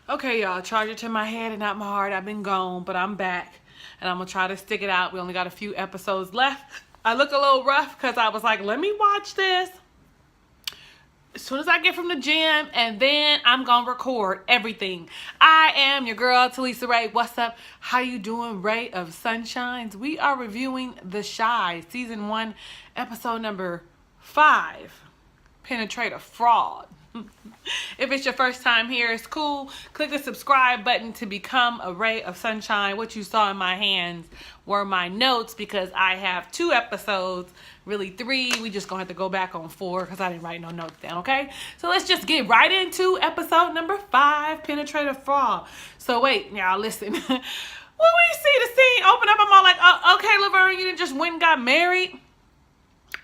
Okay, y'all, charge it to my head and not my heart. I've been gone, but I'm back. And I'm going to try to stick it out. We only got a few episodes left. I look a little rough because I was like, let me watch this as soon as I get from the gym, and then I'm going to record everything. I am your girl, Talisa Ray. What's up? How you doing, Ray of Sunshines? We are reviewing The Chi, Season 1, Episode number 5, Penetrate a Fraud. If it's your first time here, it's cool. Click the subscribe button to become a ray of sunshine. What you saw in my hands were my notes because I have 2 episodes, really 3. We just gonna have to go back on 4 because I didn't write no notes down, okay? So let's just get right into episode number 5, Penetrate a Fraud. So wait, y'all, listen. When we see the scene open up, I'm all like, oh, okay, Laverne, you didn't just went and got married?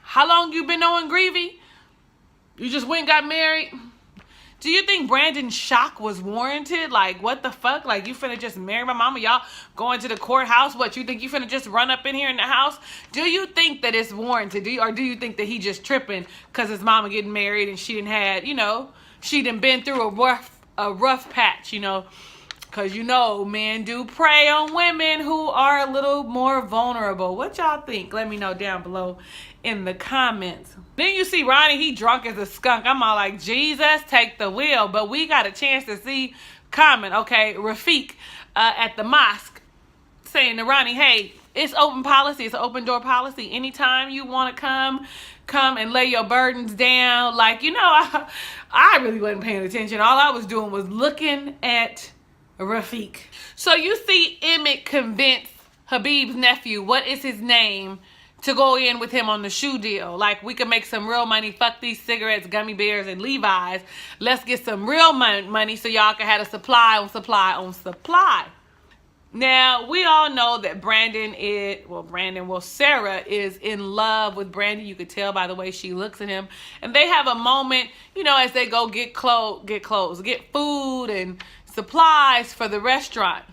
How long you been knowing Greavy? You just went and got married? Do you think Brandon's shock was warranted? Like, what the fuck? Like, you finna just marry my mama? Y'all going to the courthouse? What, you think you finna just run up in here in the house? Do you think that it's warranted? Or do you think that he just tripping because his mama getting married and she done had, you know, she done been through a rough patch, you know? Because, you know, men do prey on women who are a little more vulnerable. What y'all think? Let me know down below in the comments. Then you see Ronnie, he drunk as a skunk. I'm all like, Jesus, take the wheel. But we got a chance to see comment, okay, Rafiq at the mosque saying to Ronnie, hey, it's open policy. It's an open door policy. Anytime you want to come and lay your burdens down. Like, you know, I really wasn't paying attention. All I was doing was looking at Rafiq. So you see Emmett convince Habib's nephew, what is his name, to go in with him on the shoe deal. Like, we can make some real money. Fuck these cigarettes, gummy bears, and Levi's. Let's get some real money so y'all can have a supply on supply on supply. Now, we all know that Sarah is in love with Brandon. You could tell by the way she looks at him. And they have a moment, you know, as they go get food and supplies for the restaurant.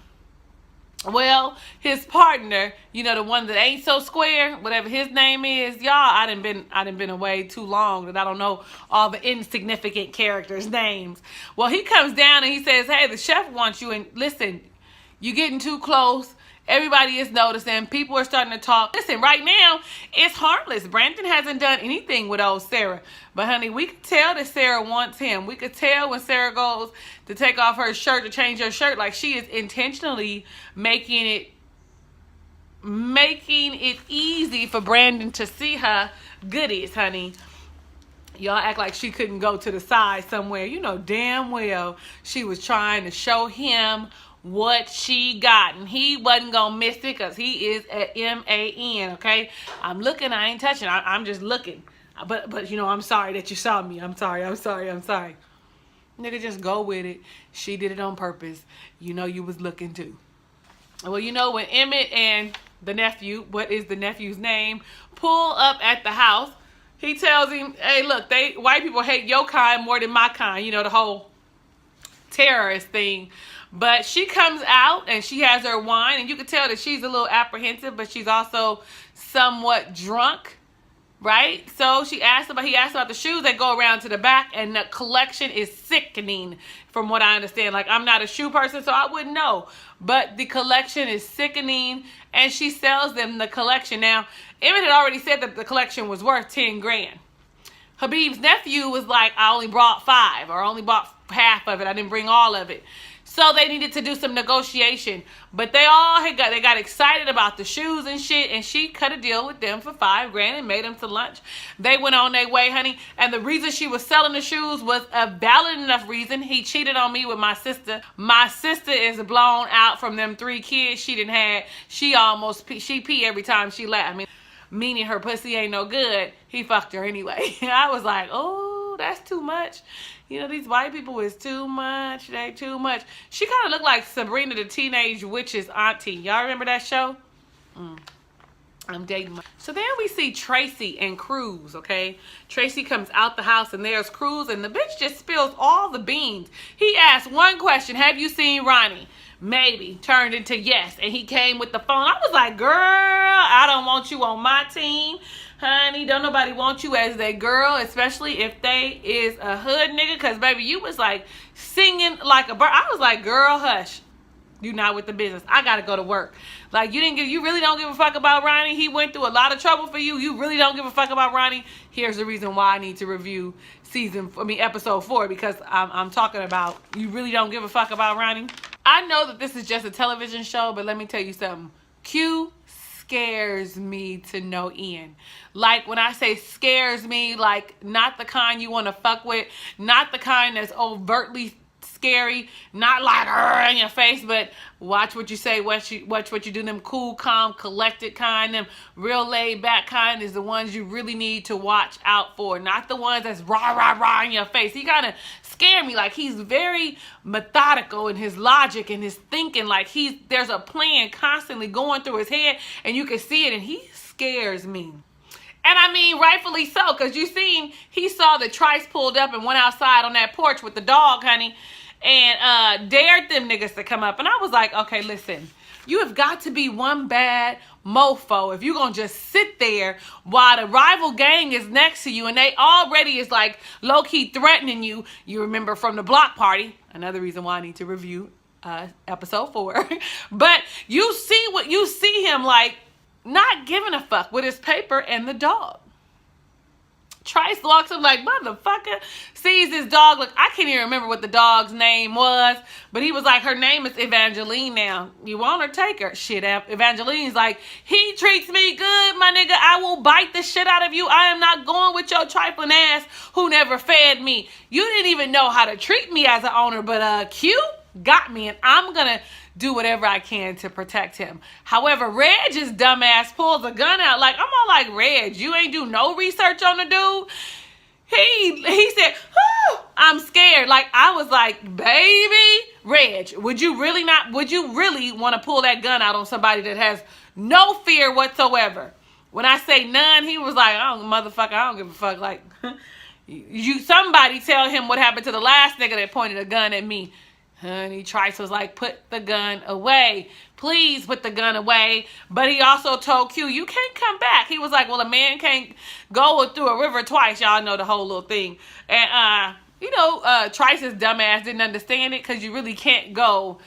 Well, his partner, you know, the one that ain't so square, whatever his name is, y'all, I done been away too long that I don't know all the insignificant characters' names. Well, he comes down and he says, hey, the chef wants you, and listen, you're getting too close. Everybody is noticing. People are starting to talk. Listen, right now, it's harmless. Brandon hasn't done anything with old Sarah. But, honey, we could tell that Sarah wants him. We could tell when Sarah goes to take off her shirt, to change her shirt, like she is intentionally making it easy for Brandon to see her goodies, honey. Y'all act like she couldn't go to the side somewhere. You know damn well she was trying to show him what she got, and he wasn't gonna miss it because he is a MAN, okay? I'm looking, I ain't touching, I'm just looking. But you know, I'm sorry that you saw me. I'm sorry. Nigga, just go with it. She did it on purpose. You know you was looking too. Well, you know, when Emmitt and the nephew, what is the nephew's name, pull up at the house, he tells him, hey, look, white people hate your kind more than my kind. You know, the whole terrorist thing. But she comes out and she has her wine, and you can tell that she's a little apprehensive, but she's also somewhat drunk, right? So he asked about the shoes that go around to the back, and the collection is sickening from what I understand. Like, I'm not a shoe person, so I wouldn't know. But the collection is sickening, and she sells them the collection. Now, Emmitt had already said that the collection was worth 10 grand. Habib's nephew was like, I only brought 5, or only bought half of it. I didn't bring all of it. So they needed to do some negotiation. But they got excited about the shoes and shit, and she cut a deal with them for 5 grand and made them to lunch. They went on their way, honey. And the reason she was selling the shoes was a valid enough reason. He cheated on me with my sister. My sister is blown out from them 3 kids she done had. She pee every time she laughed. I mean, meaning her pussy ain't no good. He fucked her anyway. I was like, oh, that's too much. You know, these white people is too much. They too much. She kind of looked like Sabrina the Teenage Witch's auntie. Y'all remember that show? I'm dating my... So then we see Tracy and Cruz, okay? Tracy comes out the house and there's Cruz, and the bitch just spills all the beans. He asked one question, have you seen Ronnie? Maybe. Turned into yes. And he came with the phone. I was like, girl, I don't want you on my team. Honey, don't nobody want you as their girl, especially if they is a hood nigga. Because, baby, you was, like, singing like a bird. I was like, girl, hush. You not with the business. I got to go to work. Like, you really don't give a fuck about Ronnie. He went through a lot of trouble for you. You really don't give a fuck about Ronnie. Here's the reason why I need to review episode 4, because I'm talking about you really don't give a fuck about Ronnie. I know that this is just a television show, but let me tell you something. Q scares me to no end. Like, when I say scares me, like, not the kind you want to fuck with, not the kind that's overtly scary, not like in your face, but watch what you say, watch what you do. Them cool, calm, collected kind, them real laid back kind is the ones you really need to watch out for, not the ones that's rah in your face. He kind of scared me. Like, he's very methodical in his logic and his thinking. Like, there's a plan constantly going through his head, and you can see it, and he scares me. And I mean, rightfully so, because he saw that Trice pulled up and went outside on that porch with the dog, honey, and dared them niggas to come up. And I was like, okay, listen, you have got to be one bad mofo if you're going to just sit there while the rival gang is next to you and they already is like low-key threatening you. You remember from the block party, another reason why I need to review episode 4. But you see him like not giving a fuck with his paper and the dog. Trice walks up like, motherfucker, sees his dog. Look, I can't even remember what the dog's name was, but he was like, her name is Evangeline now. You want her, take her. Shit, Evangeline's like, he treats me good, my nigga. I will bite the shit out of you. I am not going with your trifling ass who never fed me. You didn't even know how to treat me as an owner, but Q got me, and I'm gonna do whatever I can to protect him. However, Reg's dumbass pulls a gun out. Like, I'm all like, Reg, you ain't do no research on the dude. He said, oh, I'm scared. Like, I was like, baby, Reg, would you really want to pull that gun out on somebody that has no fear whatsoever? When I say none, he was like, motherfucker, I don't give a fuck. Like, somebody tell him what happened to the last nigga that pointed a gun at me. Honey, Trice was like, put the gun away. Please put the gun away. But he also told Q, you can't come back. He was like, well, a man can't go through a river twice. Y'all know the whole little thing. And, Trice's dumbass didn't understand it, because you really can't go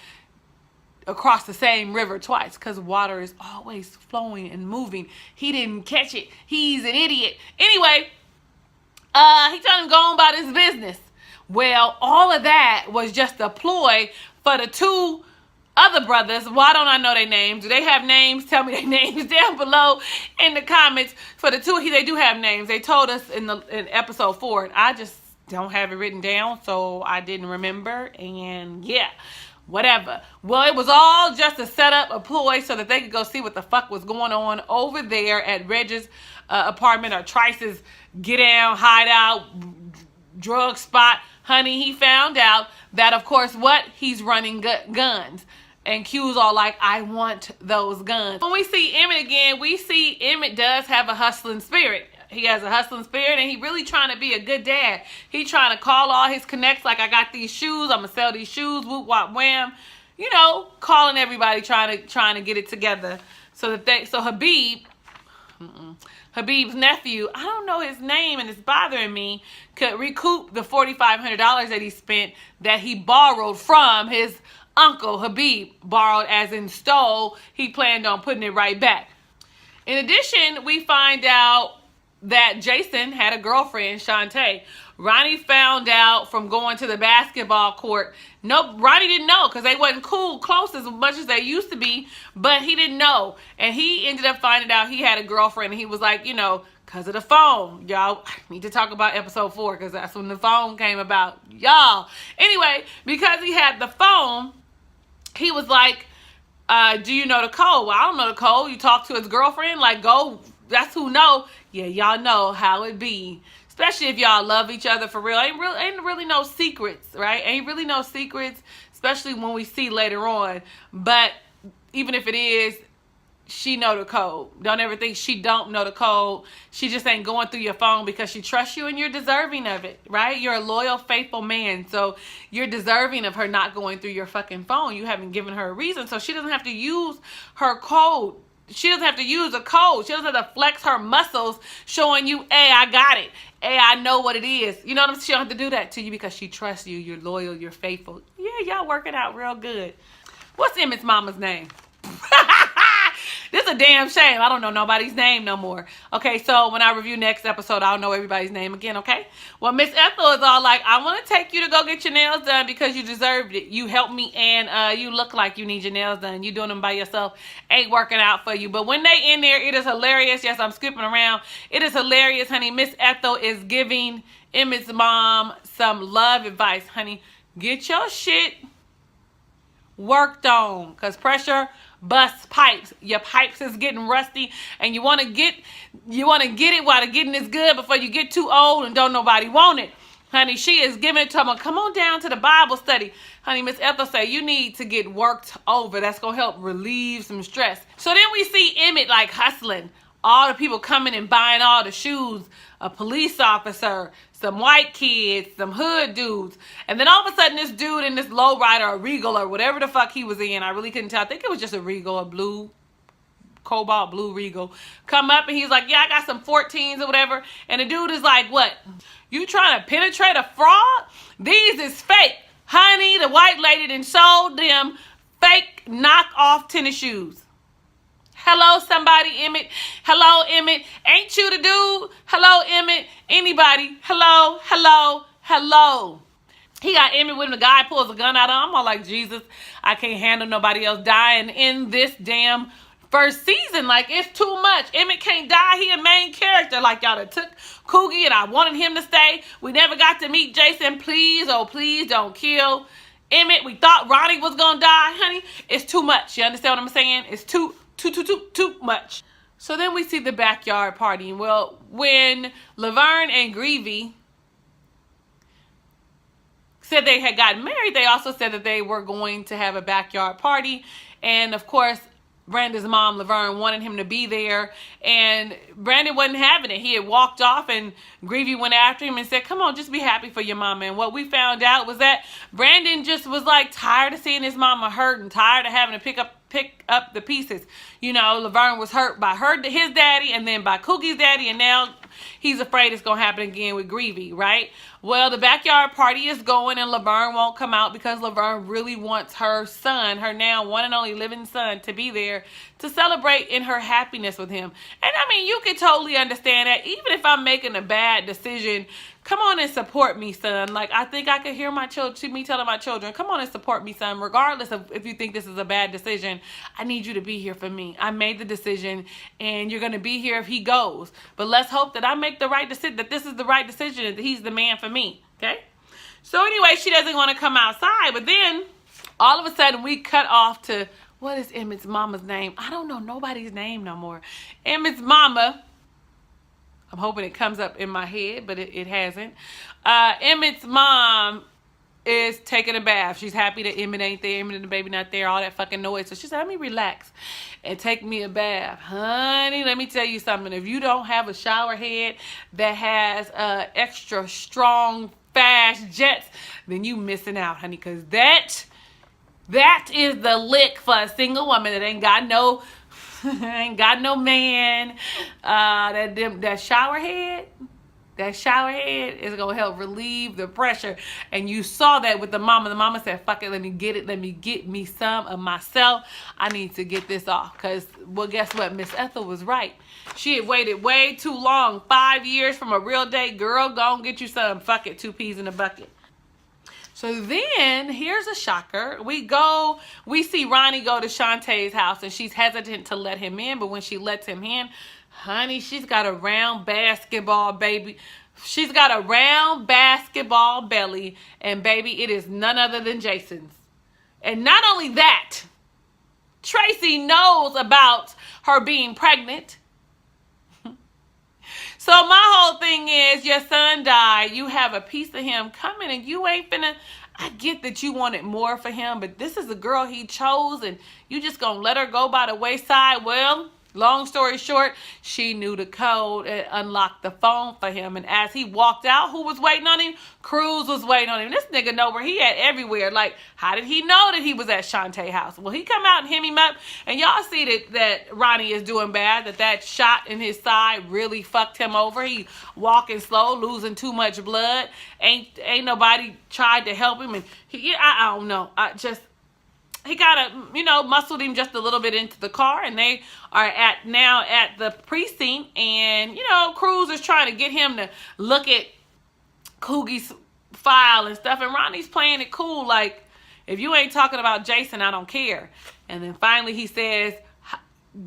across the same river twice, because water is always flowing and moving. He didn't catch it. He's an idiot. Anyway, he told him to go on about his business. Well, all of that was just a ploy for the 2 other brothers. Why don't I know their names? Do they have names? Tell me their names down below in the comments. For the 2, they do have names. They told us in episode 4. And I just don't have it written down, so I didn't remember. And yeah, whatever. Well, it was all just a setup, a ploy, so that they could go see what the fuck was going on over there at Reg's apartment, or Trice's get down, hideout, drug spot. Honey, he found out that, of course, he's running guns. And Q's all like, I want those guns. When we see Emmitt again, we see Emmitt does have a hustling spirit. He has a hustling spirit, and he really trying to be a good dad. He trying to call all his connects, like, I got these shoes, I'm going to sell these shoes, whoop, whop, wham. You know, calling everybody, trying to get it together. So Habib's nephew, I don't know his name and it's bothering me, could recoup the $4,500 that he spent, that he borrowed from his uncle. Habib borrowed as in stole. He planned on putting it right back. In addition, we find out that Jason had a girlfriend, Shante. Ronnie found out from going to the basketball court. No, Ronnie didn't know, because they wasn't close as much as they used to be, but he didn't know. And he ended up finding out he had a girlfriend, and he was like, because of the phone. Y'all, I need to talk about episode 4, because that's when the phone came about. Y'all. Anyway, because he had the phone, he was like, do you know the code? Well, I don't know the code. You talk to his girlfriend? Like, go, that's who know. Yeah, y'all know how it be. Especially if y'all love each other for real. Ain't really no secrets, right? Ain't really no secrets, especially when we see later on. But even if it is, she know the code. Don't ever think she don't know the code. She just ain't going through your phone because she trusts you and you're deserving of it, right? You're a loyal, faithful man. So you're deserving of her not going through your fucking phone. You haven't given her a reason. So she doesn't have to use her code she doesn't have to use a code. She doesn't have to flex her muscles showing you, hey, I got it. Hey, I know what it is. You know what I'm saying? She don't have to do that to you because she trusts you. You're loyal. You're faithful. Yeah, y'all working out real good. What's Emmett's mama's name? This is a damn shame. I don't know nobody's name no more. Okay, so when I review next episode, I'll know everybody's name again, okay? Well, Miss Ethel is all like, I want to take you to go get your nails done because you deserved it. You helped me and you look like you need your nails done. You doing them by yourself ain't working out for you. But when they in there, it is hilarious. Yes, I'm skipping around. It is hilarious, honey. Miss Ethel is giving Emmett's mom some love advice, honey. Get your shit worked on because pressure bust pipes. Your pipes is getting rusty and you want to get it while the getting is good before you get too old and don't nobody want it. Honey, she is giving it to them. Come on down to the Bible study. Honey, Miss Ethel say you need to get worked over. That's going to help relieve some stress. So then we see Emmitt like hustling. All the people coming and buying all the shoes, a police officer, some white kids, some hood dudes. And then all of a sudden this dude in this lowrider or Regal or whatever the fuck he was in, I really couldn't tell. I think it was just a Regal, a blue, cobalt blue Regal. Come up and he's like, yeah, I got some 14s or whatever. And the dude is like, what? You trying to penetrate a fraud? These is fake. Honey, the white lady done sold them fake knockoff tennis shoes. Hello, somebody, Emmitt. Hello, Emmitt. Ain't you the dude? Hello, Emmitt. Anybody? Hello, hello, hello. He got Emmitt with him. The guy pulls a gun out of him. I'm all like, Jesus, I can't handle nobody else dying in this damn first season. Like, it's too much. Emmitt can't die. He a main character. Like, y'all that took Coogie and I wanted him to stay. We never got to meet Jason. Please, oh, please don't kill Emmitt. We thought Ronnie was going to die, honey. It's too much. You understand what I'm saying? It's too much. So then we see the backyard party. Well, when Laverne and Greavy said they had gotten married, they also said that they were going to have a backyard party. And of course, Brandon's mom, Laverne, wanted him to be there. And Brandon wasn't having it. He had walked off and Greavy went after him and said, come on, just be happy for your mama. And what we found out was that Brandon just was like tired of seeing his mama hurt and tired of having to pick up the pieces. You know, Laverne was hurt by his daddy and then by Coogie's daddy, and now he's afraid it's going to happen again with Greavy, right? Well, the backyard party is going and Laverne won't come out because Laverne really wants her son, her now one and only living son, to be there to celebrate in her happiness with him. And I mean, you can totally understand that. Even if I'm making a bad decision, come on and support me, son. Like, I think I could hear me telling my children, come on and support me, son. Regardless of if you think this is a bad decision, I need you to be here for me. I made the decision and you're going to be here if he goes. But let's hope that I make the right decision, that this is the right decision, and that he's the man for me. Okay? So anyway, she doesn't want to come outside. But then all of a sudden we cut off to, what is Emmett's mama's name? I don't know nobody's name no more. Emmett's mama, I'm hoping it comes up in my head, but it hasn't. Emmett's mom is taking a bath. She's happy that Emmitt ain't there. Emmitt and the baby not there. All that fucking noise. So she said, let me relax and take me a bath. Honey, let me tell you something. If you don't have a shower head that has extra strong, fast jets, then you missing out, honey. Because that is the lick for a single woman that ain't got no man. That shower head is gonna help relieve the pressure. And you saw that with the mama. The mama said, fuck it, let me get me some of myself. I need to get this off. Because, well, guess what? Miss Ethel was right. She had waited way too long. 5 years from a real date. Girl, go and get you some. Fuck it, 2 peas in a bucket. So then, here's a shocker. We see Ronnie go to Shantae's house, and she's hesitant to let him in. But when she lets him in, honey, she's got a round basketball baby. She's got a round basketball belly, and baby, it is none other than Jason's. And not only that, Tracy knows about her being pregnant. So my whole thing is, your son died. You have a piece of him coming and you ain't finna. I get that you wanted more for him, but this is the girl he chose and you just gonna let her go by the wayside. Well, Long story short, she knew the code and unlocked the phone for him. And as he walked out, who was waiting on him? Cruz was waiting on him. This nigga know where he at everywhere. Like, how did he know that he was at Shante House? Well, he come out and hit him up. And y'all see that Ronnie is doing bad. That shot in his side really fucked him over. He walking slow, losing too much blood. Ain't nobody tried to help him. And I don't know. He got muscled him just a little bit into the car, and they are now at the precinct, and, Cruz is trying to get him to look at Coogie's file and stuff, and Ronnie's playing it cool, like, if you ain't talking about Jason, I don't care. And then finally he says,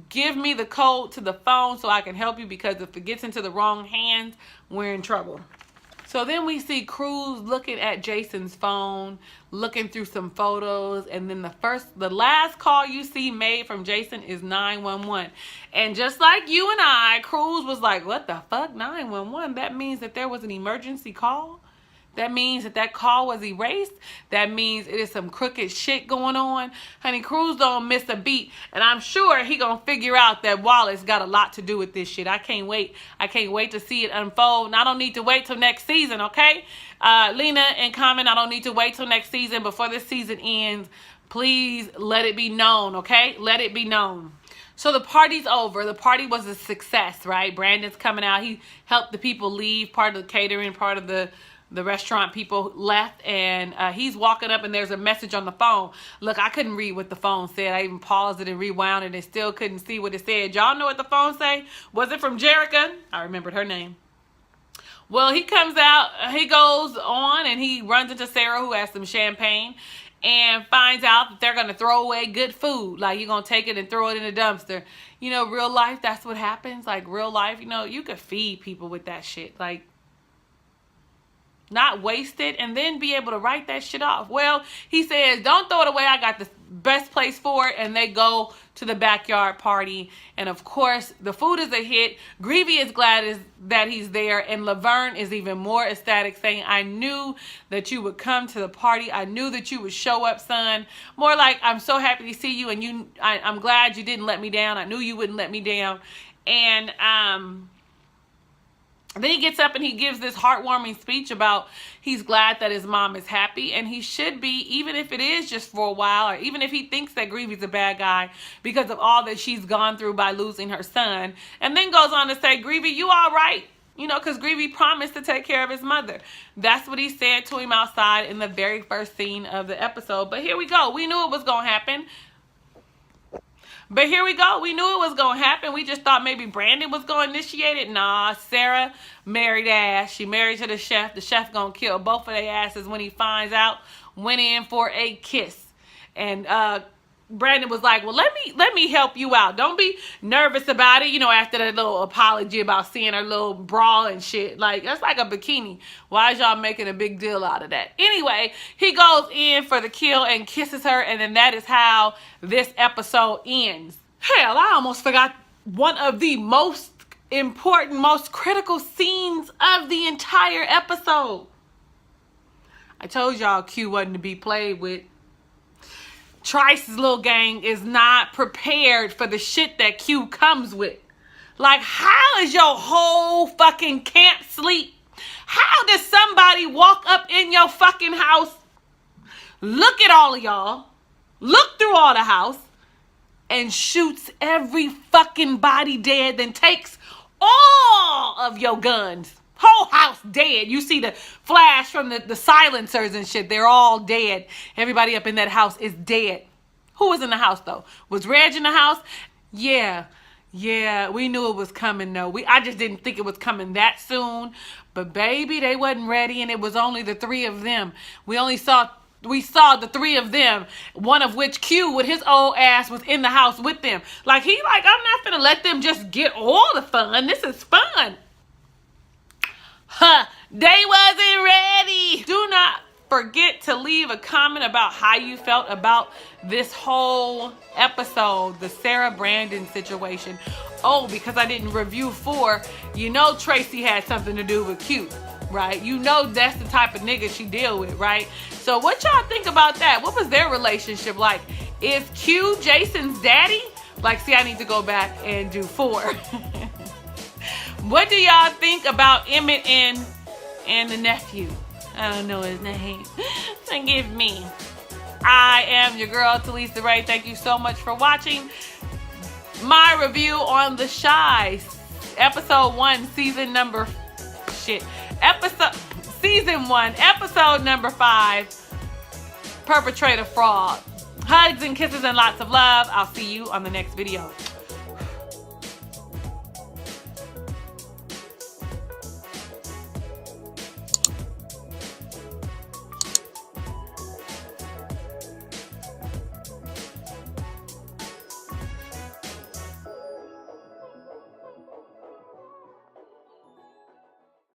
give me the code to the phone so I can help you, because if it gets into the wrong hands, we're in trouble. So then we see Cruz looking at Jason's phone, looking through some photos, and then the last call you see made from Jason is 911. And just like you and I, Cruz was like, what the fuck, 911? That means that there was an emergency call? That means that call was erased. That means it is some crooked shit going on. Honey, Cruz don't miss a beat. And I'm sure he gonna figure out that Wallace got a lot to do with this shit. I can't wait. I can't wait to see it unfold. And I don't need to wait till next season, okay? Lena and comment, I don't need to wait till next season. Before this season ends, please let it be known, okay? Let it be known. So the party's over. The party was a success, right? Brandon's coming out. He helped the people leave. Part of the catering, part of the restaurant people left, and he's walking up, and there's a message on the phone. Look, I couldn't read what the phone said. I even paused it and rewound it and still couldn't see what it said. Y'all know what the phone say? Was it from Jerricka? I remembered her name. Well, he comes out, he goes on, and he runs into Sarah, who has some champagne, and finds out that they're going to throw away good food. Like, you're going to take it and throw it in a dumpster. Real life, that's what happens. Like, real life, you could feed people with that shit. Like, not waste it and then be able to write that shit off. Well, he says, don't throw it away. I got the best place for it. And they go to the backyard party. And of course, the food is a hit. Greavy is glad that he's there. And Laverne is even more ecstatic, saying, I knew that you would come to the party. I knew that you would show up, son. More like, I'm so happy to see you. And I'm glad you didn't let me down. I knew you wouldn't let me down. And, then he gets up and he gives this heartwarming speech about he's glad that his mom is happy, and he should be, even if it is just for a while, or even if he thinks that Greavy's a bad guy because of all that she's gone through by losing her son. And then goes on to say, Greavy, you all right? Because Greavy promised to take care of his mother. That's what he said to him outside in the very first scene of the episode. But here we go. We knew it was going to happen. But here we go. We knew it was going to happen. We just thought maybe Brandon was going to initiate it. Nah, Sarah married ass. She married to the chef. The chef going to kill both of their asses when he finds out. Went in for a kiss. And Brandon was like, well, let me help you out. Don't be nervous about it. After that little apology about seeing her little bra and shit. Like, that's like a bikini. Why is y'all making a big deal out of that? Anyway, he goes in for the kill and kisses her. And then that is how this episode ends. Hell, I almost forgot one of the most important, most critical scenes of the entire episode. I told y'all Q wasn't to be played with. Trice's little gang is not prepared for the shit that Q comes with. Like, how is your whole fucking camp sleep? How does somebody walk up in your fucking house, look at all of y'all, look through all the house, and shoots every fucking body dead, then takes all of your guns? Whole house dead. You see the flash from the silencers and shit. They're all dead. Everybody up in that house is dead. Who was in the house, though? Was Reg in the house? Yeah, we knew it was coming, though. I just didn't think it was coming that soon. But, baby, they wasn't ready, and it was only the three of them. We saw the three of them, one of which Q with his old ass was in the house with them. I'm not gonna let them just get all the fun. This is fun. They wasn't ready. Do not forget to leave a comment about how you felt about this whole episode, the Sarah Brandon situation. Oh, because I didn't review 4, Tracy had something to do with Q, right? That's the type of nigga she deal with, right? So what y'all think about that? What was their relationship like? Is Q Jason's daddy? Like, see, I need to go back and do 4. What do y'all think about Emmett and the nephew? I don't know his name. Forgive me. I am your girl, Talisa Ray. Thank you so much for watching my review on The Chi, episode 1, season 1, episode number 5, Perpetrator Fraud. Hugs and kisses and lots of love. I'll see you on the next video.